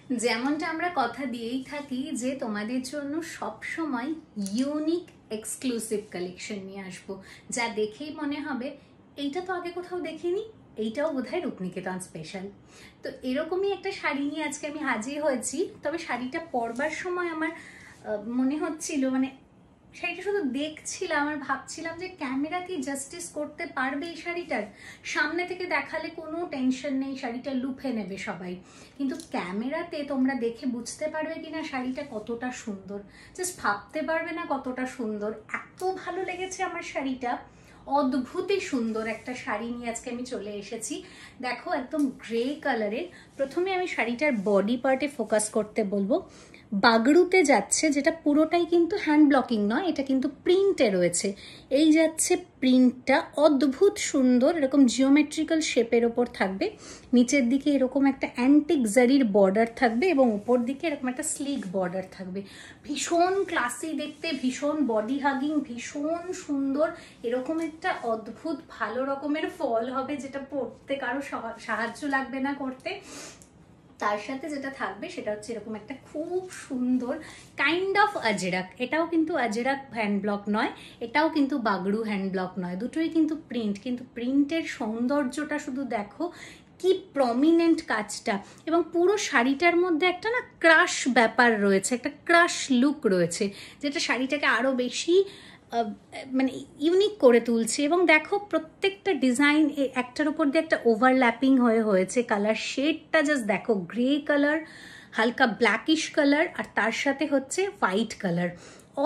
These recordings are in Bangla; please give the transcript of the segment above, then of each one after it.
যেমনটা আমরা কথা দিয়েই থাকি যে তোমাদের জন্য সব সময় ইউনিক এক্সক্লুসিভ কালেকশন নিয়ে আসবো, যা দেখেই মনে হবে এইটা তো আগে কোথাও দেখিনি, এইটাও বোধহয় রূপনিকেতন স্পেশাল। তো এরকমই একটা শাড়ি নিয়ে আজকে আমি হাজির হয়েছি। তবে শাড়িটা পরবার সময় আমার মনে হচ্ছিল, মানে শাড়িটা শুধু দেখছিলাম আর ভাবছিলাম যে ক্যামেরা কি জাস্টিস করতে পারবে এই শাড়িটার। সামনে থেকে দেখালে কোনো টেনশন নেই, শাড়িটা লুফে নেবে সবাই, কিন্তু ক্যামেরাতে তোমরা দেখে বুঝতে পারবে কিনা শাড়িটা কতটা সুন্দর, জাস্ট ভাবতে পারবে না কতটা সুন্দর। এত ভালো লেগেছে আমার শাড়িটা, অদ্ভুতই সুন্দর একটা শাড়ি নিয়ে আজকে আমি চলে এসেছি। দেখো একদম গ্রে কালারের। প্রথমে আমি শাড়িটার বডি পার্টে ফোকাস করতে বলবো। বাগড়ুতে যাচ্ছে, যেটা পুরোটাই কিন্তু হ্যান্ড ব্লকিং নয়, এটা কিন্তু প্রিন্টে রয়েছে। এই যাচ্ছে প্রিন্টটা, অদ্ভুত সুন্দর, এরকম জিওমেট্রিক্যাল শেপের ওপর থাকবে। নিচের দিকে এরকম একটা অ্যান্টিক জারির বর্ডার থাকবে এবং উপর দিকে এরকম একটা স্লিক বর্ডার থাকবে। ভীষণ ক্লাসি দেখতে, ভীষণ বডি হাগিং, ভীষণ সুন্দর। এরকম একটা অদ্ভুত ভালো রকমের ফল হবে, যেটা পরতে কারো সাহায্য লাগবে না করতে। তার সাথে যেটা থাকবে সেটা হচ্ছে এরকম একটা খুব সুন্দর কাইন্ড অফ আজরাক। এটাও কিন্তু আজরাক হ্যান্ড ব্লক নয়, এটাও কিন্তু বাগড়ু হ্যান্ড ব্লক নয়, দুটোই কিন্তু প্রিন্ট। কিন্তু প্রিন্টের সৌন্দর্যটা শুধু দেখো, কি প্রমিনেন্ট কাজটা। এবং পুরো শাড়িটার মধ্যে একটা না ক্রাশ ব্যাপার রয়েছে, একটা ক্রাশ লুক রয়েছে, যেটা শাড়িটাকে আরো বেশি মানে ইউনিক করে তুলছে। এবং দেখো প্রত্যেকটা ডিজাইন একটার উপর দিয়ে একটা ওভারল্যাপিং হয়েছে। কালার শেডটা জাস্ট দেখো, গ্রে কালার, হালকা ব্ল্যাকিশ কালার, আর তার সাথে হচ্ছে হোয়াইট কালার।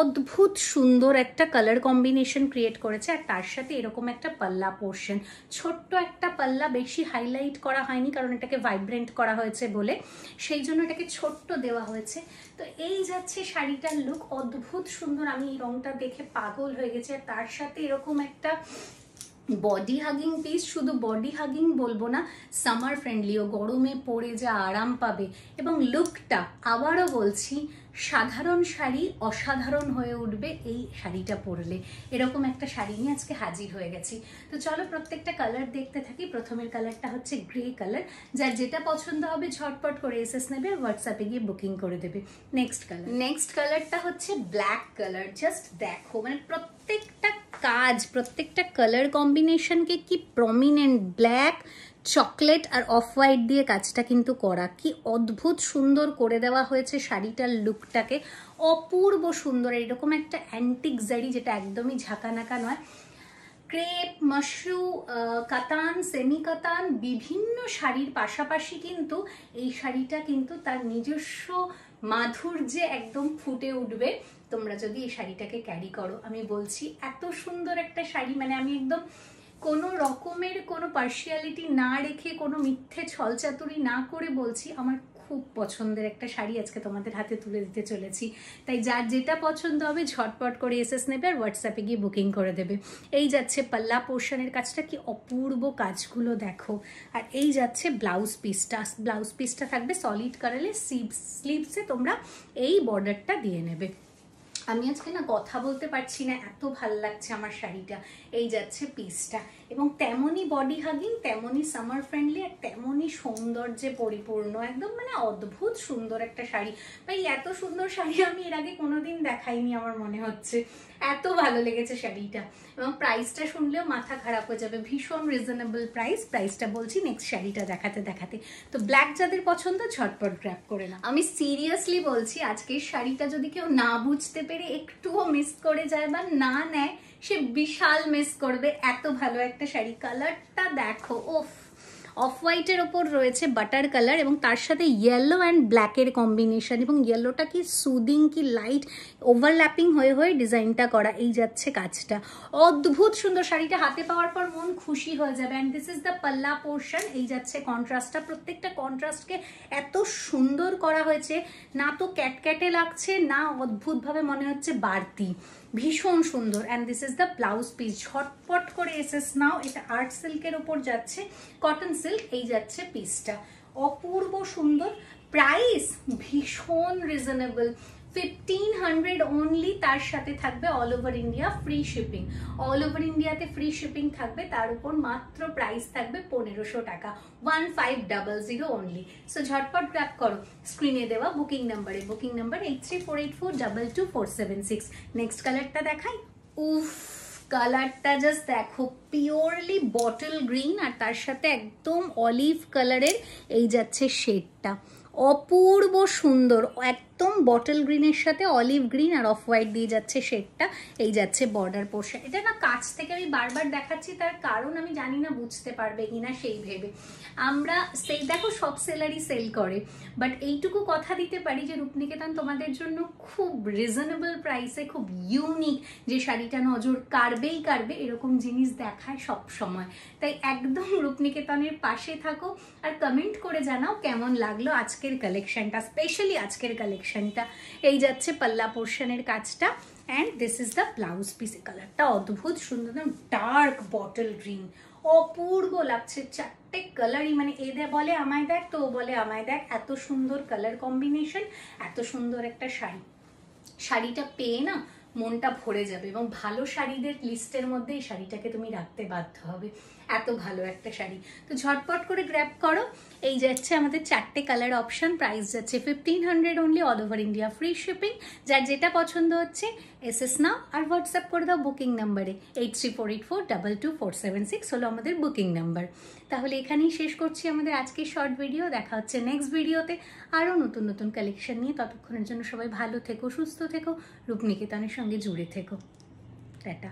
অদ্ভুত সুন্দর একটা কালার কম্বিনেশন ক্রিয়েট করেছে। আর তার সাথে এরকম একটা পাল্লা পোর্শন, ছোট্ট একটা পাল্লা, বেশি হাইলাইট করা হয়নি কারণ এটাকে ভাইব্রেন্ট করা হয়েছে বলে, সেই জন্য এটাকে ছোট্ট দেওয়া হয়েছে। তো এই যাচ্ছে শাড়িটার লুক, অদ্ভুত সুন্দর। আমি এই রংটা দেখে পাগল হয়ে গেছি। আর তার সাথে এরকম একটা বডি হাগিং পিস, শুধু বডি হাগিং বলবো না, সামার ফ্রেন্ডলিও, গরমে পরে যা আরাম পাবে। এবং লুকটা আবারও বলছি, সাধারণ শাড়ি অসাধারণ হয়ে উঠবে এই শাড়িটা পরলে। এরকম একটা শাড়ি নিয়ে আজকে হাজির হয়ে গেছি। তো চলো প্রত্যেকটা কালার দেখতে থাকি। প্রথমের কালারটা হচ্ছে গ্রে কালার। যার যেটা পছন্দ হবে ঝটপট করে এসএস নেবে, হোয়াটসঅ্যাপে গিয়ে বুকিং করে দেবে। নেক্সট কালারটা হচ্ছে ব্ল্যাক কালার। জাস্ট দেখো, মানে প্রত্যেকটা কাজ, প্রত্যেকটা কালার কম্বিনেশনকে কি প্রমিনেন্ট, ব্ল্যাক, চকলেট আর অফ হোয়াইট দিয়ে কাজটা কিন্তু করা, কি অদ্ভুত সুন্দর করে দেওয়া হয়েছে শাড়িটার লুকটাকে, অপূর্ব সুন্দর। এরকম একটা অ্যান্টিক জারি, যেটা একদমই ঝাঁকানাকা নয়। ক্রেপ, মাশরু, কাতান, সেমি কাতান, বিভিন্ন শাড়ির পাশাপাশি কিন্তু এই শাড়িটা কিন্তু তার নিজস্ব মাধুর্যে একদম ফুটে উঠবে তোমরা যদি এই শাড়িটাকে ক্যারি করো। আমি বলছি এত সুন্দর একটা শাড়ি, মানে আমি একদম কোনো রকমের কোনো পার্সিয়ালিটি না রেখে, কোনো মিথ্যে ছলচাতুরি না করে বলছি, আমার খুব পছন্দের একটা শাড়ি আজকে তোমাদের হাতে তুলে দিতে চলেছি। তাই যার যেটা পছন্দ হবে ঝটপট করে এসএস নেবে আর হোয়াটসঅ্যাপে গিয়ে বুকিং করে দেবে। এই যাচ্ছে পাল্লা পোর্শনের কাজটা, কি অপূর্ব কাজগুলো দেখো। আর এই যাচ্ছে ব্লাউজ পিসটা। ব্লাউজ পিসটা থাকবে সলিড কালারে, স্লিভসে তোমরা এই বর্ডারটা দিয়ে নেবে। আমি আজকে না কথা বলতে পারছি না, এত ভাল লাগছে আমার শাড়িটা। এই যাচ্ছে পিসটা, এবং তেমনই বডি হাগিং, তেমনই সামার ফ্রেন্ডলি, আর তেমনই সৌন্দর্যে পরিপূর্ণ। একদম মানে অদ্ভুত সুন্দর একটা শাড়ি। ভাই এত সুন্দর শাড়ি আমি এর আগে কোনোদিন দেখাইনি আমার মনে হচ্ছে, এত ভালো লেগেছে শাড়িটা। এবং প্রাইসটা শুনলেও মাথা খারাপ হয়ে যাবে, ভীষণ রিজনেবল প্রাইসটা বলছি নেক্সট শাড়িটা দেখাতে দেখাতে। তো ব্ল্যাক যাদের পছন্দ ঝটপট গ্র্যাব করে না। আমি সিরিয়াসলি বলছি, আজকের শাড়িটা যদি কেউ না বুঝতে পেরে একটুও মিস করে যায় বা না নেয়, সে বিশাল মিস করবে। এত ভালো একটা শাড়ি। কালারটা দেখো, ওফ, অফ হোয়াইটের ওপর রয়েছে বাটার কালার, এবং তার সাথে ইয়েলো অ্যান্ড ব্ল্যাকের কম্বিনেশন, এবং ইয়েলোটা কি সুদিং, কি লাইট ওভারল্যাপিং হয়ে ডিজাইনটা করা। এই যাচ্ছে কাজটা, অদ্ভুত সুন্দর। শাড়িটা হাতে পাওয়ার পর মন খুশি হয়ে যাবে। অ্যান্ড দিস ইজ দ্য পাল্লা পোর্শন। এই যাচ্ছে কন্ট্রাস্টটা, প্রত্যেকটা কন্ট্রাস্টকে এত সুন্দর করা হয়েছে, না তো ক্যাটক্যাটে লাগছে, না অদ্ভুতভাবে মনে হচ্ছে বাড়তি, ভীষণ সুন্দর। And this is the blouse piece. ঝটপট করে এসএস নাও। এটা আর্ট সিল্কের ওপর যাচ্ছে, কটন সিল্ক। এই যাচ্ছে পিসটা, অপূর্ব সুন্দর। প্রাইস ভীষণ রিজনেবল, 1500 অনলি, তার সাথে থাকবে all over India free shipping. All over ইন্ডিয়াতে ফ্রি শিপিং থাকবে, তার উপর মাত্র প্রাইস থাকবে 1500 টাকা, 1500 অনলি। সো ঝটপট গ্র্যাব করো স্ক্রিনে দেওয়া বুকিং নাম্বারে, বুকিং নাম্বার 8348422476। নেক্সট কালারটা দেখাই। উফ, কালারটা জাস্ট দেখো, পিওরলি বটল গ্রিন আর তার সাথে একদম অলিভ কালারের এই যাচ্ছে শেডটা, অপূর্ব সুন্দর, একদম বটল গ্রিনের সাথে অলিভ গ্রিন আর অফ হোয়াইট দিয়ে যাচ্ছে শেডটা, এই যাচ্ছে বর্ডার পোর্শন। এটা না কাছ থেকে আমি বারবার দেখাচ্ছি, তার কারণ আমি জানি না বুঝতে পারবে কিনা সেই ভেবে। আমরা সেই দেখো সব সেলারই সেল করে, বাট এইটুকু কথা দিতে পারি যে রূপনিকেতন তোমাদের জন্য খুব রিজনেবল প্রাইসে খুব ইউনিক, যে শাড়িটা নজর কাড়বেই কাড়বে এরকম জিনিস দেখায় সব সময়। তাই একদম রূপনিকেতনের পাশে থাকো আর কমেন্ট করে জানাও কেমন লাগলো আজকের কালেকশনটা, স্পেশালি আজকের কালেকশনটা। এই যাচ্ছে পাল্লা পোর্শনের কাজটা, and this is the blouse piece. কালারটা অদ্ভুত সুন্দর, ডার্ক বটল গ্রিন, অপূর্ব লাগছে। চারটে কালারই মানে এদের বলে আমায় দেখ, তো বলে আমায় দেখ, এত সুন্দর কালার কম্বিনেশন, এত সুন্দর একটা শাড়ি। শাড়িটা পেয়ে না মনটা ভরে যাবে, এবং ভালো শাড়িদের লিস্টের মধ্যে এই শাড়িটাকে তুমি রাখতে বাধ্য হবে, এত ভালো একটা শাড়ি। তো ঝটপট করে গ্র্যাব করো। এই যাচ্ছে আমাদের চারটে কালার অপশন, প্রাইস যাচ্ছে 1500 only, all over India free shipping. যার যেটা পছন্দ হচ্ছে এসএস নাও আর হোয়াটসঅ্যাপ করে দাও বুকিং নাম্বারে 8348422476 হলো আমাদের বুকিং নাম্বার। তাহলে এখানেই শেষ করছি আমাদের আজকের শর্ট ভিডিও। দেখা হচ্ছে নেক্সট ভিডিওতে আরও নতুন নতুন কালেকশন নিয়ে। ততক্ষণের জন্য সবাই ভালো থেকো, সুস্থ থেকো, রূপনিকেতনের সঙ্গে জুড়ে থেকো। টাটা।